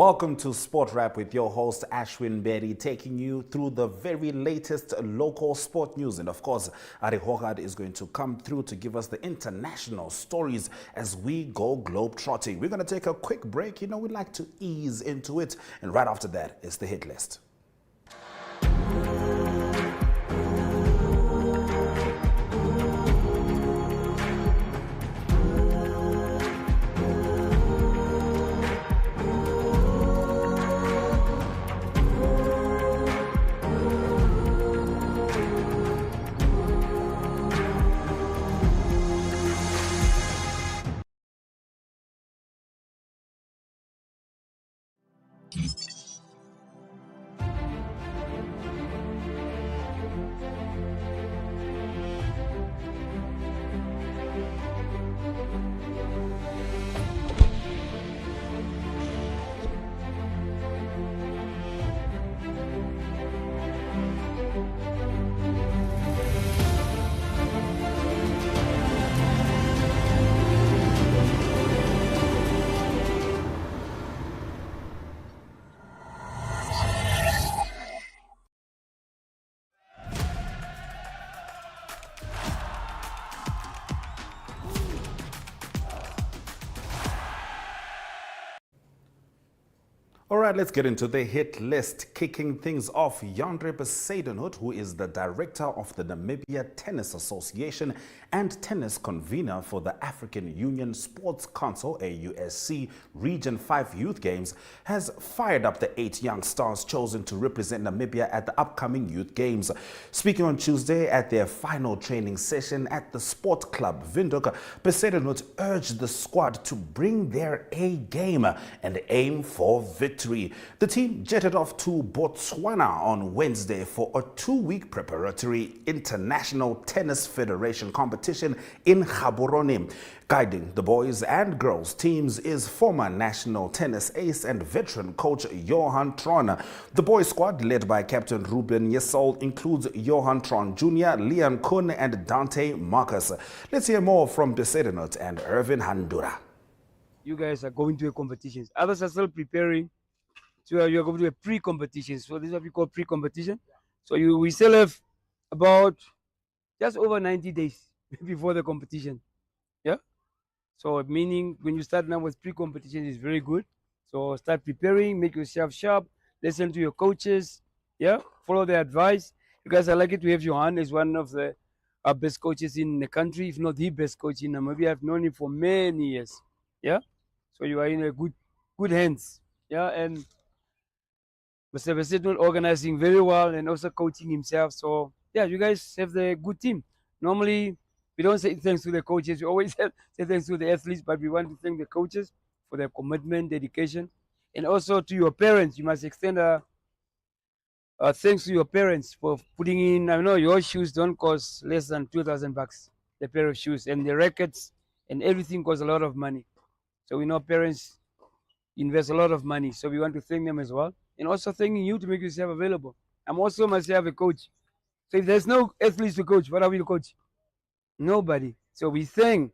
Welcome to Sport Wrap with your host Ashwin Berry, taking you through the very latest local sport news. And of course, Ari Hogard is going to come through to give us the international stories as we go globe trotting. We're going to take a quick break. We'd like to ease into it. And right after that is the hit list. All right, let's get into the hit list. Kicking things off, Yandre Besadenhout, who is the director of the Namibia Tennis Association and tennis convener for the African Union Sports Council, AUSC, Region 5 Youth Games, has fired up the 8 young stars chosen to represent Namibia at the upcoming Youth Games. Speaking on Tuesday at their final training session at the Sport Club Windhoek, Besadenhout urged the squad to bring their A game and aim for victory. The team jetted off to Botswana on Wednesday for a 2-week preparatory International Tennis Federation competition in Gaborone. Guiding the boys and girls teams is former national tennis ace and veteran coach Johan Tron. The boys squad, led by Captain Ruben Yesol, includes Johan Tron Jr., Leon Kuhn, and Dante Marcus. Let's hear more from Besadenhout and Irvin Handura. You guys are going to a competition. Others are still preparing. So you're going to do a pre-competition. So this is what we call pre-competition. So we still have about just over 90 days before the competition. Yeah. So meaning when you start now with pre-competition is very good. So start preparing, make yourself sharp, listen to your coaches. Yeah. Follow their advice. You guys are lucky to have Johan as one of the best coaches in the country, if not the best coach in Namibia. I've known him for many years. Yeah. So you are in a good hands. Yeah. And Mr. Besadenhout organizing very well and also coaching himself. So, yeah, you guys have the good team. Normally, we don't say thanks to the coaches. We always say thanks to the athletes, but we want to thank the coaches for their commitment, dedication, and also to your parents. You must extend a thanks to your parents for putting in. I know your shoes don't cost less than $2,000, the pair of shoes, and the rackets and everything costs a lot of money. So we know parents invest a lot of money. So we want to thank them as well. And also thanking you to make yourself available. I'm also myself a coach. So if there's no athletes to coach, what are we to coach? Nobody. So we thank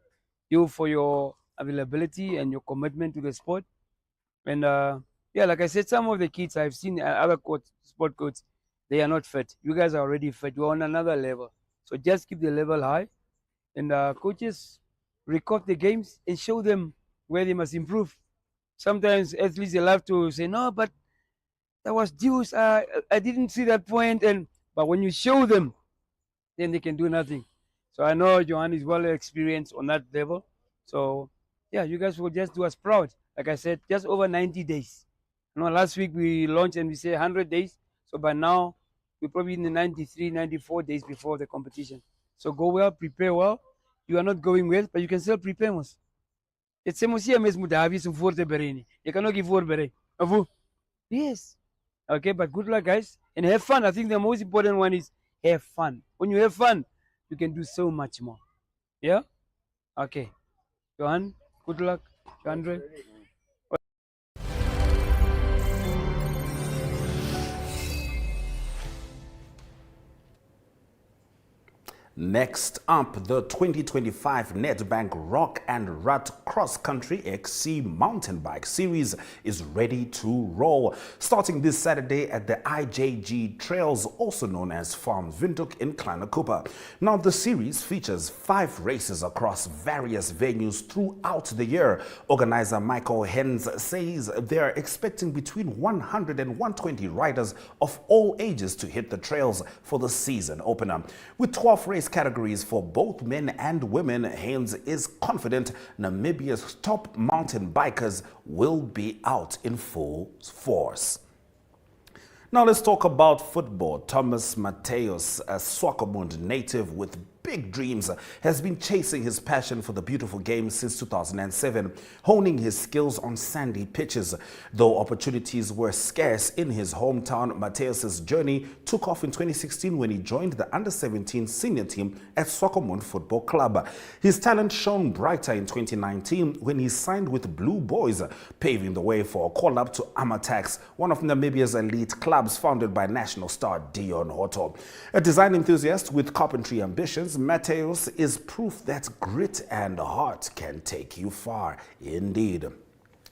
you for your availability and your commitment to the sport. And yeah, like I said, some of the kids I've seen, other sport coaches, they are not fit. You guys are already fit. You're on another level. So just keep the level high. And coaches record the games and show them where they must improve. Sometimes athletes, they love to say, no, but that was deuce. I didn't see that point. But when you show them, then they can do nothing. So I know Johan is well experienced on that level. So yeah, you guys will just do us proud. Like I said, just over 90 days. Last week we launched and we say 100 days. So by now, we're probably in the 93, 94 days before the competition. So go well, prepare well. You are not going well, but you can still prepare most. It's a musia mesmo da havi some forte bereni. You cannot give for bere. Yes. Okay, but good luck, guys, and have fun. I think the most important one is have fun. When you have fun, you can do so much more. Yeah? Okay. Johan, good luck. Andre. Next up, the 2025 Nedbank Rock and Rut Cross Country XC Mountain Bike Series is ready to roll. Starting this Saturday at the IJG Trails, also known as Farm Windhoek in Kleine Cooper. Now, the series features 5 races across various venues throughout the year. Organizer Michael Hens says they're expecting between 100 and 120 riders of all ages to hit the trails for the season opener. With 12 race categories for both men and women, Haynes is confident Namibia's top mountain bikers will be out in full force. Now let's talk about football. Thomas Mateus, a Swakopmund native with big dreams, has been chasing his passion for the beautiful game since 2007, honing his skills on sandy pitches. Though opportunities were scarce in his hometown, Mateus's journey took off in 2016 when he joined the under-17 senior team at Swakopmund Football Club. His talent shone brighter in 2019 when he signed with Blue Boys, paving the way for a call-up to Amatax, one of Namibia's elite clubs founded by national star Dion Hoto. A design enthusiast with carpentry ambitions, Mateus is proof that grit and heart can take you far indeed.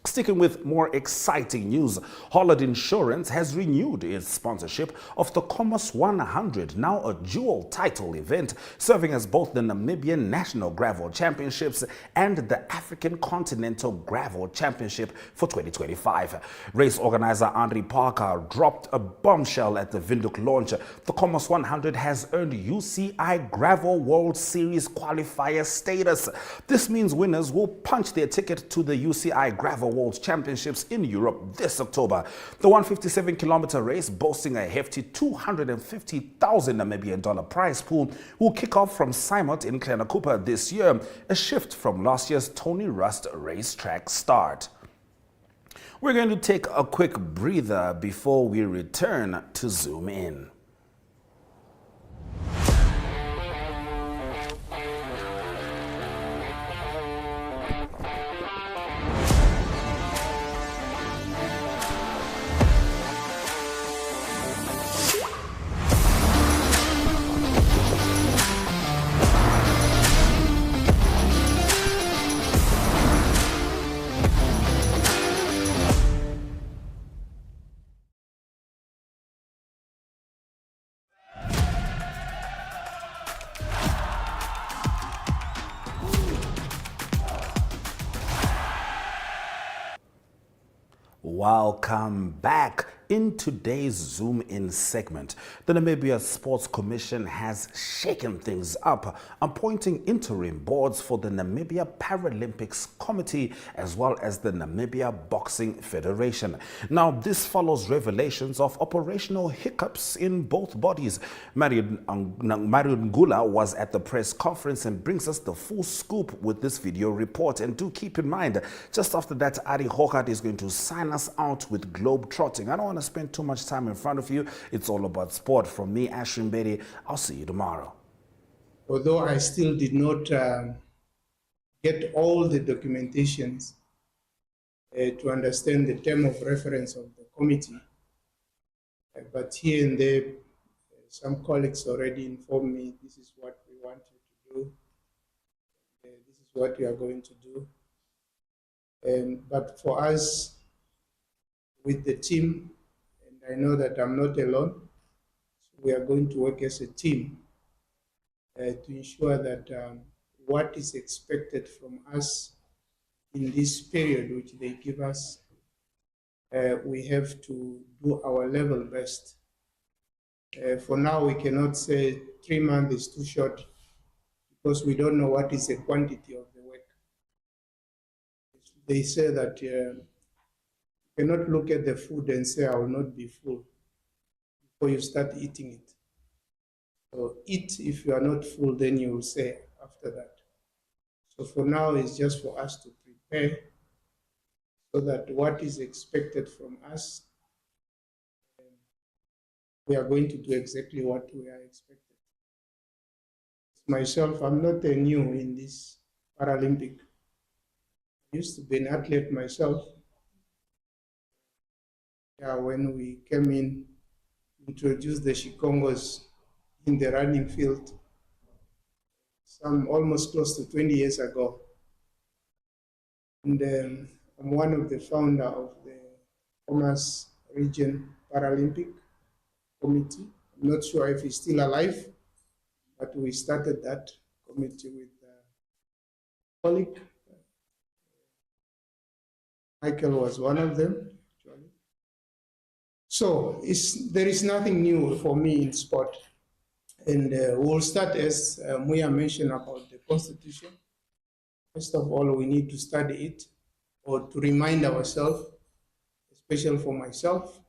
Sticking with more exciting news, Holland Insurance has renewed its sponsorship of the Commerce 100, now a dual title event, serving as both the Namibian National Gravel Championships and the African Continental Gravel Championship for 2025. Race organizer Henri Parker dropped a bombshell at the Windhoek launch. The Commerce 100 has earned UCI Gravel World Series qualifier status. This means winners will punch their ticket to the UCI Gravel World Championships in Europe this October. The 157-kilometer race, boasting a hefty 250,000 Namibian dollar prize pool, will kick off from Simot in Kleine Cooper this year, a shift from last year's Tony Rust racetrack start. We're going to take a quick breather before we return to Zoom In. Welcome back. In today's Zoom In segment, the Namibia Sports Commission has shaken things up, appointing interim boards for the Namibia Paralympics Committee as well as the Namibia Boxing Federation. Now, this follows revelations of operational hiccups in both bodies. Mario Ngula was at the press conference and brings us the full scoop with this video report. And do keep in mind, just after that, Ari Hokart is going to sign us out with Globe Trotting. I don't want to spend too much time in front of you. It's all about sport. From me, Ashwin Bedi, I'll see you tomorrow. Although I still did not get all the documentations to understand the term of reference of the committee, but here and there, some colleagues already informed me this is what we want you to do, this is what we are going to do. But for us, with the team, and I know that I'm not alone, so we are going to work as a team to ensure that what is expected from us in this period which they give us, we have to do our level best. For now, we cannot say 3 months is too short because we don't know what is the quantity of the work. They say that you cannot look at the food and say, I will not be full before you start eating it. So eat if you are not full, then you will say after that. So for now, it's just for us to prepare so that what is expected from us, we are going to do exactly what we are expected. Myself, I'm not new in this Paralympic. I used to be an athlete myself. Yeah, when we came in, introduced the Shikongos in the running field, some almost close to 20 years ago. And I'm one of the founder of the Commerce Region Paralympic Committee. I'm not sure if he's still alive, but we started that committee with a colleague. Michael was one of them, actually. So there is nothing new for me in sport. And we'll start, as Muya mentioned, about the Constitution. First of all, we need to study it, or to remind ourselves, especially for myself,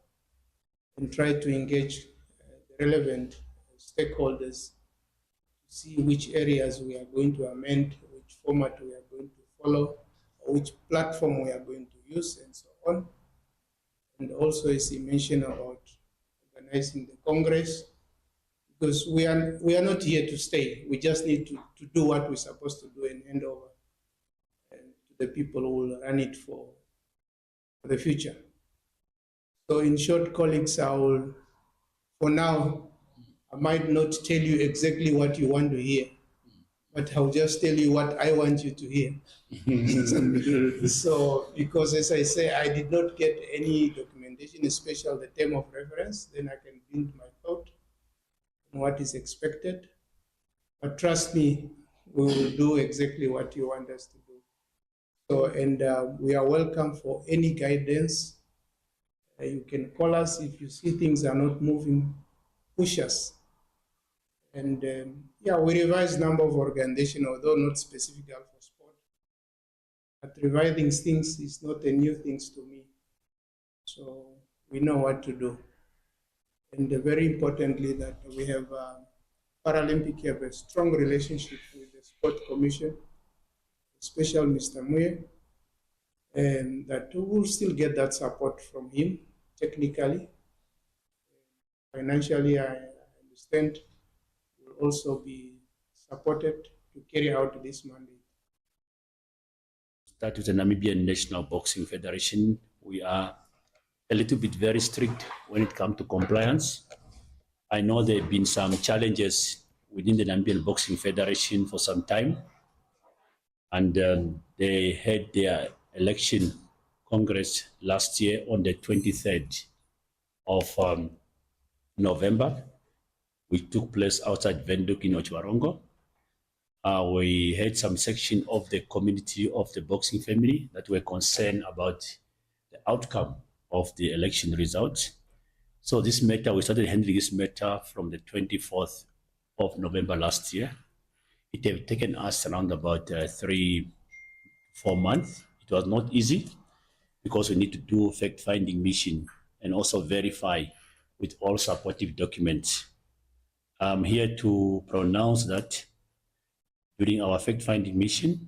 and try to engage the relevant stakeholders to see which areas we are going to amend, which format we are going to follow, or which platform we are going to use, and so on. And also, as he mentioned, about organizing the Congress, because we are not here to stay. We just need to do what we're supposed to do and hand over to the people who will run it for the future. So in short, colleagues, for now, I might not tell you exactly what you want to hear, but I'll just tell you what I want you to hear. So, because as I say, I did not get any documentation, especially the term of reference, then I can build my thought on what is expected. But trust me, we will do exactly what you want us to do. So, and we are welcome for any guidance. You can call us if you see things are not moving, push us. And yeah, we revise number of organizations, although not specifically for sport. But revising things is not a new thing to me. So we know what to do. And very importantly, that we have Paralympic have a strong relationship with the Sport Commission, especially Mr. Muye, and that we will still get that support from him, technically. Financially, I understand, will also be supported to carry out this mandate. Start with the Namibian National Boxing Federation. We are a little bit very strict when it comes to compliance. I know there have been some challenges within the Namibian Boxing Federation for some time, and they had their election congress last year on the 23rd of November, which took place outside Windhoek in Otjiwarongo. We had some section of the community of the boxing family that were concerned about the outcome of the election results. So this matter, we started handling this matter from the 24th of November last year. It had taken us around about 3-4 months. It was not easy because we need to do fact-finding mission and also verify with all supportive documents. I'm here to pronounce that during our fact-finding mission,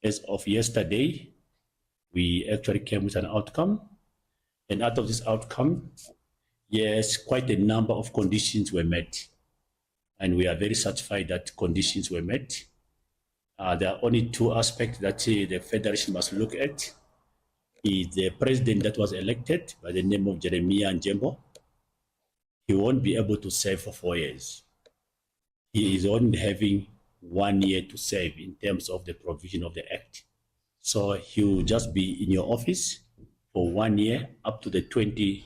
as of yesterday, we actually came with an outcome. And out of this outcome, yes, quite a number of conditions were met. And we are very satisfied that conditions were met. There are only two aspects that the Federation must look at. Is the president that was elected by the name of Jeremiah Njembo. He won't be able to serve for 4 years. He is only having 1 year to serve in terms of the provision of the act. So he will just be in your office for 1 year up to the 27th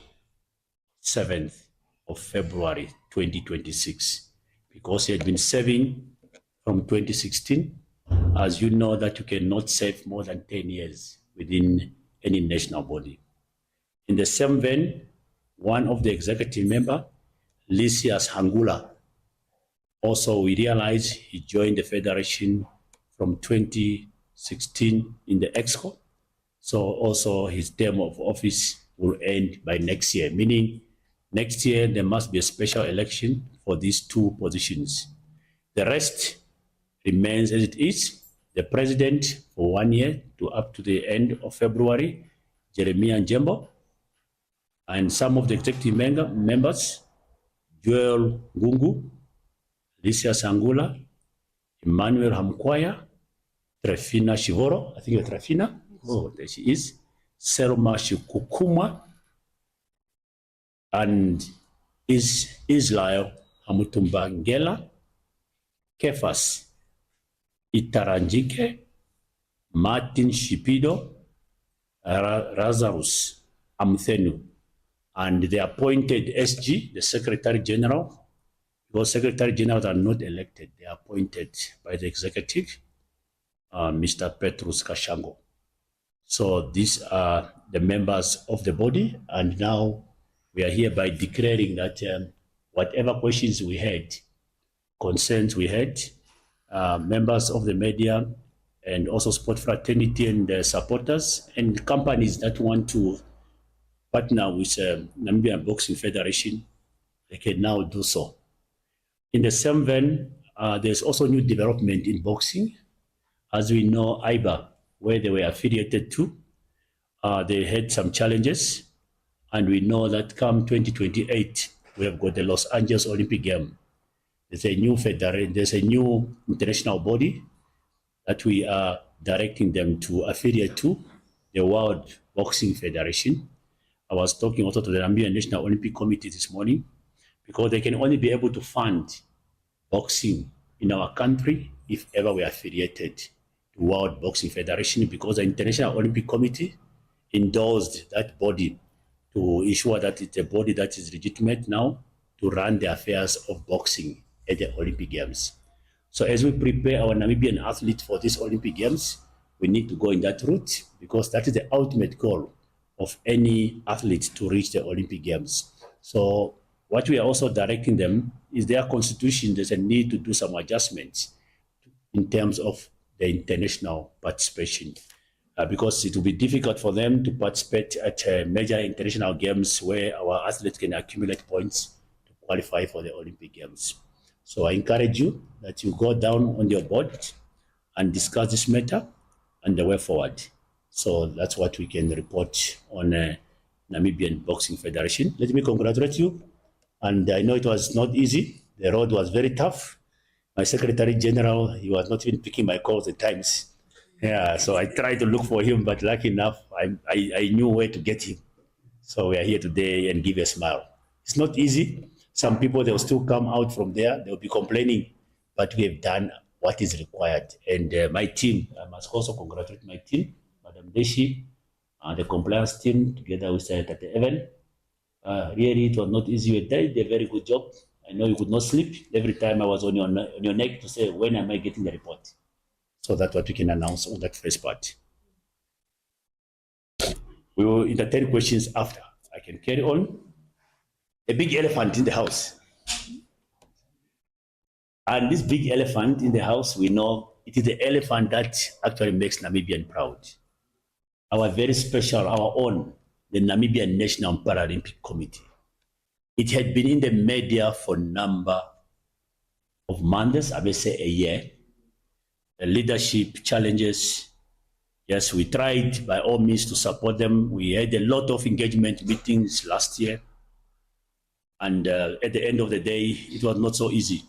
of February 2026, because he had been serving from 2016. As you know, that you cannot serve more than 10 years within any national body. In the same vein, one of the executive member, Lysias Hangula, also we realized he joined the Federation from 2016 in the EXCO. So also his term of office will end by next year, meaning next year there must be a special election for these two positions. The rest remains as it is. The president for 1 year to up to the end of February, Jeremiah Njembo, and some of the executive members, Joel Ngungu, Lysias Angula, Emmanuel Hamkwaya, Trefina Shivoro, I think you're Trefina, oh, there she is, Selma Shikukuma, and Israel Hamutumba Ngela, Kefas Itaranjike, Martin Shipido, Lazarus Amthenu, and the appointed SG, the Secretary General, because Secretary Generals are not elected, they are appointed by the executive, Mr. Petrus Kashango. So these are the members of the body, and now we are hereby declaring that whatever questions we had, concerns we had, members of the media, and also sport fraternity and supporters, and companies that want to partner with Namibia Boxing Federation, they can now do so. In the same vein, there's also new development in boxing. As we know, IBA, where they were affiliated to, they had some challenges, and we know that come 2028, we have got the Los Angeles Olympic Game. There's a new federation, there's a new international body that we are directing them to affiliate to, the World Boxing Federation. I was talking also to the Namibia National Olympic Committee this morning, because they can only be able to fund boxing in our country if ever we are affiliated to World Boxing Federation, because the International Olympic Committee endorsed that body to ensure that it's a body that is legitimate now to run the affairs of boxing at the Olympic Games. So as we prepare our Namibian athletes for these Olympic Games, we need to go in that route, because that is the ultimate goal of any athlete to reach the Olympic Games. So what we are also directing them is their constitution, there's a need to do some adjustments in terms of the international participation, because it will be difficult for them to participate at major international games where our athletes can accumulate points to qualify for the Olympic Games. So I encourage you that you go down on your board and discuss this matter and the way forward. So that's what we can report on Namibian Boxing Federation. Let me congratulate you. And I know it was not easy. The road was very tough. My Secretary General, he was not even picking my calls at times. Yeah, so I tried to look for him, but lucky enough, I knew where to get him. So we are here today and give a smile. It's not easy. Some people, they'll still come out from there. They'll be complaining, but we have done what is required. And my team, I must also congratulate my team, Madam Deshi, the compliance team, together with Tate Evan. Really, it was not easy. They did a very good job. I know you could not sleep. Every time I was on your neck to say, when am I getting the report? So that's what we can announce on that first part. We will entertain questions after. I can carry on. A big elephant in the house. And this big elephant in the house, we know it is the elephant that actually makes Namibian proud. Our very special, our own, the Namibian National Paralympic Committee. It had been in the media for a number of months, I may say a year. The leadership challenges, yes, we tried by all means to support them. We had a lot of engagement meetings last year. And at the end of the day, it was not so easy.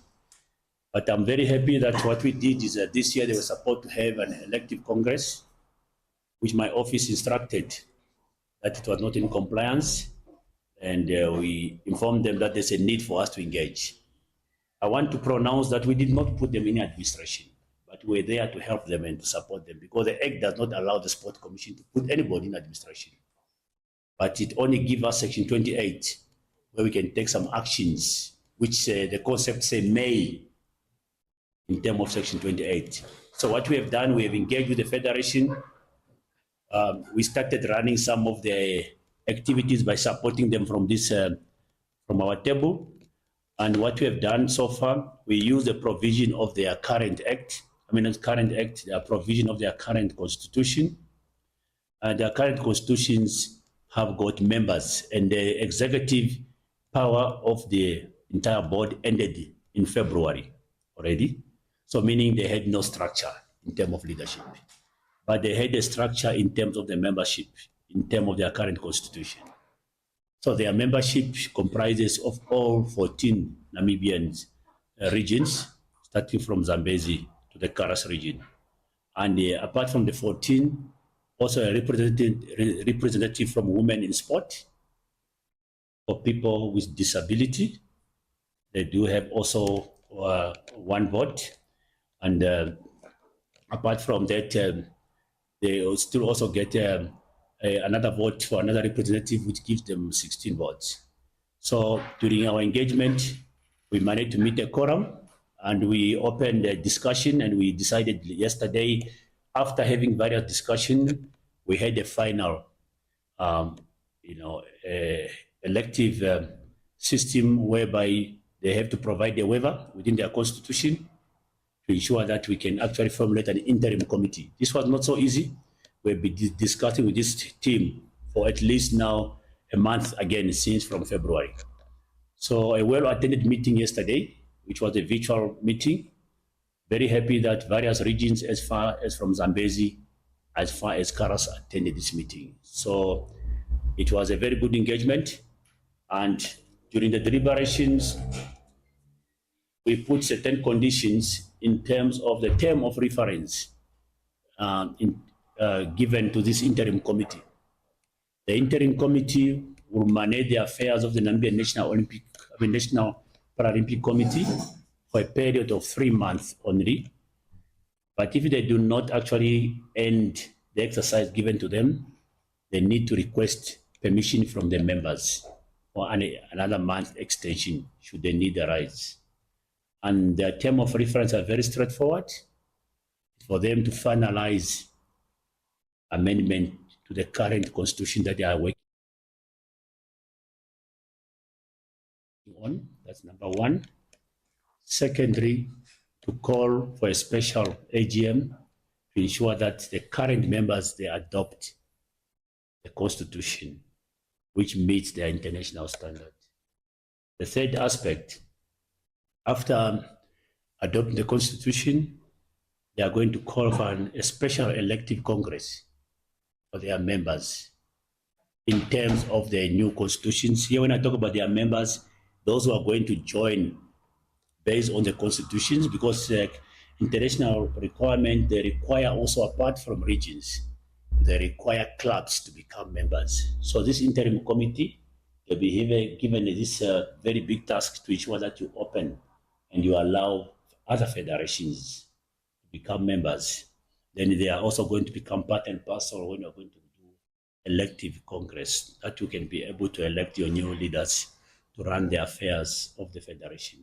But I'm very happy that what we did is that this year they were supposed to have an elective Congress, which my office instructed that it was not in compliance. And we informed them that there's a need for us to engage. I want to pronounce that we did not put them in administration, but we're there to help them and to support them, because the Act does not allow the Sport Commission to put anybody in administration. But it only gives us Section 28, where we can take some actions, which the concept say may, in terms of Section 28. So what we have done, we have engaged with the Federation. We started running some of the activities by supporting them from this, from our table. And what we have done so far, we use the provision of their current act. I mean, not current act, the provision of their current constitution. Their current constitutions have got members, and the executive power of the entire board ended in February already. So meaning they had no structure in terms of leadership, but they had a structure in terms of the membership, in terms of their current constitution. So their membership comprises of all 14 Namibian regions, starting from Zambezi to the Karas region. And apart from the 14, also a representative from women in sport, for people with disability. They do have also one vote. And apart from that, they will still also get another vote for another representative, which gives them 16 votes. So during our engagement, we managed to meet a quorum, and we opened a discussion, and we decided yesterday, after having various discussions, we had a final, elective system whereby they have to provide a waiver within their constitution to ensure that we can actually formulate an interim committee. This was not so easy. We've been discussing with this team for at least now a month again, since from February. So a well-attended meeting yesterday, which was a virtual meeting. Very happy that various regions, as far as from Zambezi, as far as Karas, attended this meeting. So it was a very good engagement. And during the deliberations, we put certain conditions in terms of the term of reference given to this interim committee. The interim committee will manage the affairs of the Namibia National Paralympic Committee for a period of 3 months only. But if they do not actually end the exercise given to them, they need to request permission from the members for another month extension should they need the rights. And the term of reference are very straightforward for them to finalize amendment to the current constitution that they are working on. That's number one. Secondly, to call for a special AGM to ensure that the current members, they adopt the constitution, which meets their international standard. The third aspect, after adopting the constitution, they are going to call for a special elective congress for their members in terms of their new constitutions. Here, when I talk about their members, those who are going to join based on the constitutions, because international requirement, they require also, apart from regions, they require clubs to become members. So this interim committee will be given this very big task to ensure that you open and you allow other federations to become members. Then they are also going to become part and parcel when you're going to do elective congress, that you can be able to elect your new leaders to run the affairs of the federation.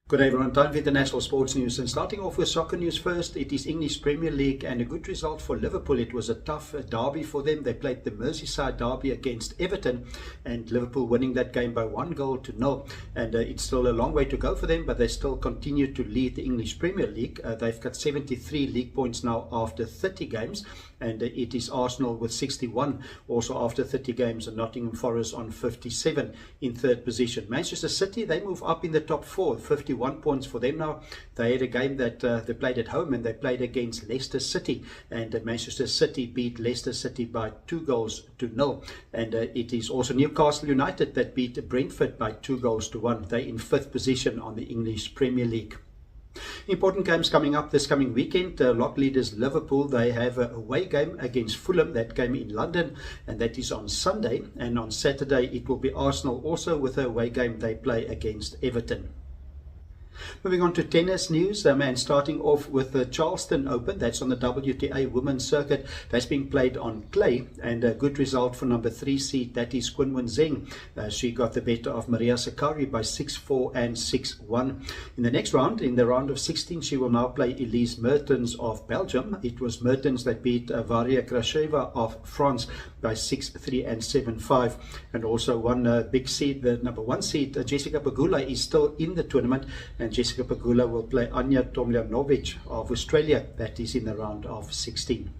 Good day everyone, time for international sports news, and starting off with soccer news first. It is English Premier League and a good result for Liverpool. It was a tough derby for them. They played the Merseyside derby against Everton, and Liverpool winning that game by 1-0. And it's still a long way to go for them, but they still continue to lead the English Premier League. They've got 73 league points now after 30 games, and it is Arsenal with 61 also after 30 games, and Nottingham Forest on 57 in third position. Manchester City, they move up in the top 4, 51 points for them now. They had a game that they played at home, and they played against Leicester City, and Manchester City beat Leicester City by 2-0. And it is also Newcastle United that beat Brentford by 2-1. They're in 5th position on the English Premier League. Important games coming up this coming weekend. Lot leaders Liverpool, they have a away game against Fulham. That game in London, and that is on Sunday. And on Saturday it will be Arsenal also with a away game. They play against Everton. Moving on to tennis news, and starting off with the Charleston Open. That's on the WTA Women's Circuit. That's being played on clay, and a good result for number 3 seed, that is Qinwen Zheng. She got the better of Maria Sakkari by 6-4 and 6-1. In the next round, in the round of 16, she will now play Elise Mertens of Belgium. It was Mertens that beat Varia Krasheva of France by 6-3 and 7-5. And also one big seed, the number 1 seed, Jessica Pegula, is still in the tournament, and Jessica Pegula will play Anja Tomljanovic of Australia. That is in the round of 16.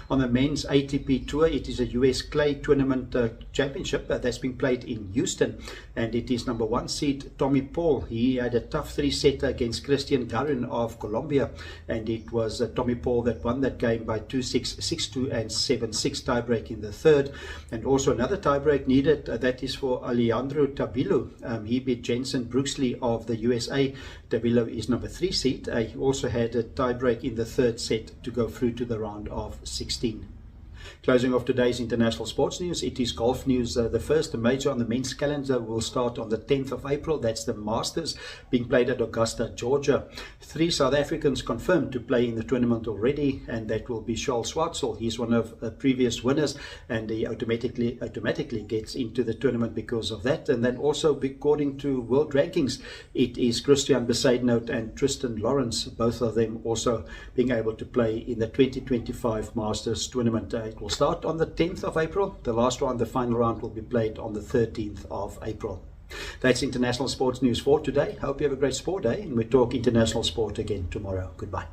On the men's ATP Tour, it is a US Clay Tournament championship that's been played in Houston, and it is number 1 seed Tommy Paul. He had a tough 3-setter against Christian Garin of Colombia, and it was Tommy Paul that won that game by 2-6, 6-2 and 7-6 tiebreak in the third. And also another tiebreak needed, that is for Alejandro Tabilu. He beat Jensen Brooksley of the USA. Tabilu is number 3 seed. He also had a tiebreak in the third set to go through to the round of 16. Closing off today's international sports news, it is golf news. The first major on the men's calendar will start on the 10th of April. That's the Masters being played at Augusta, Georgia. 3 South Africans confirmed to play in the tournament already, and that will be Charles Schwartzel. He's one of the previous winners, and he automatically gets into the tournament because of that. And then also, according to world rankings, it is Christian Besaidnout and Tristan Lawrence, both of them also being able to play in the 2025 Masters tournament. It will start on the 10th of April. The last round, the final round, will be played on the 13th of April. That's international sports news for today. Hope you have a great sport day, and we talk international sport again tomorrow. Goodbye.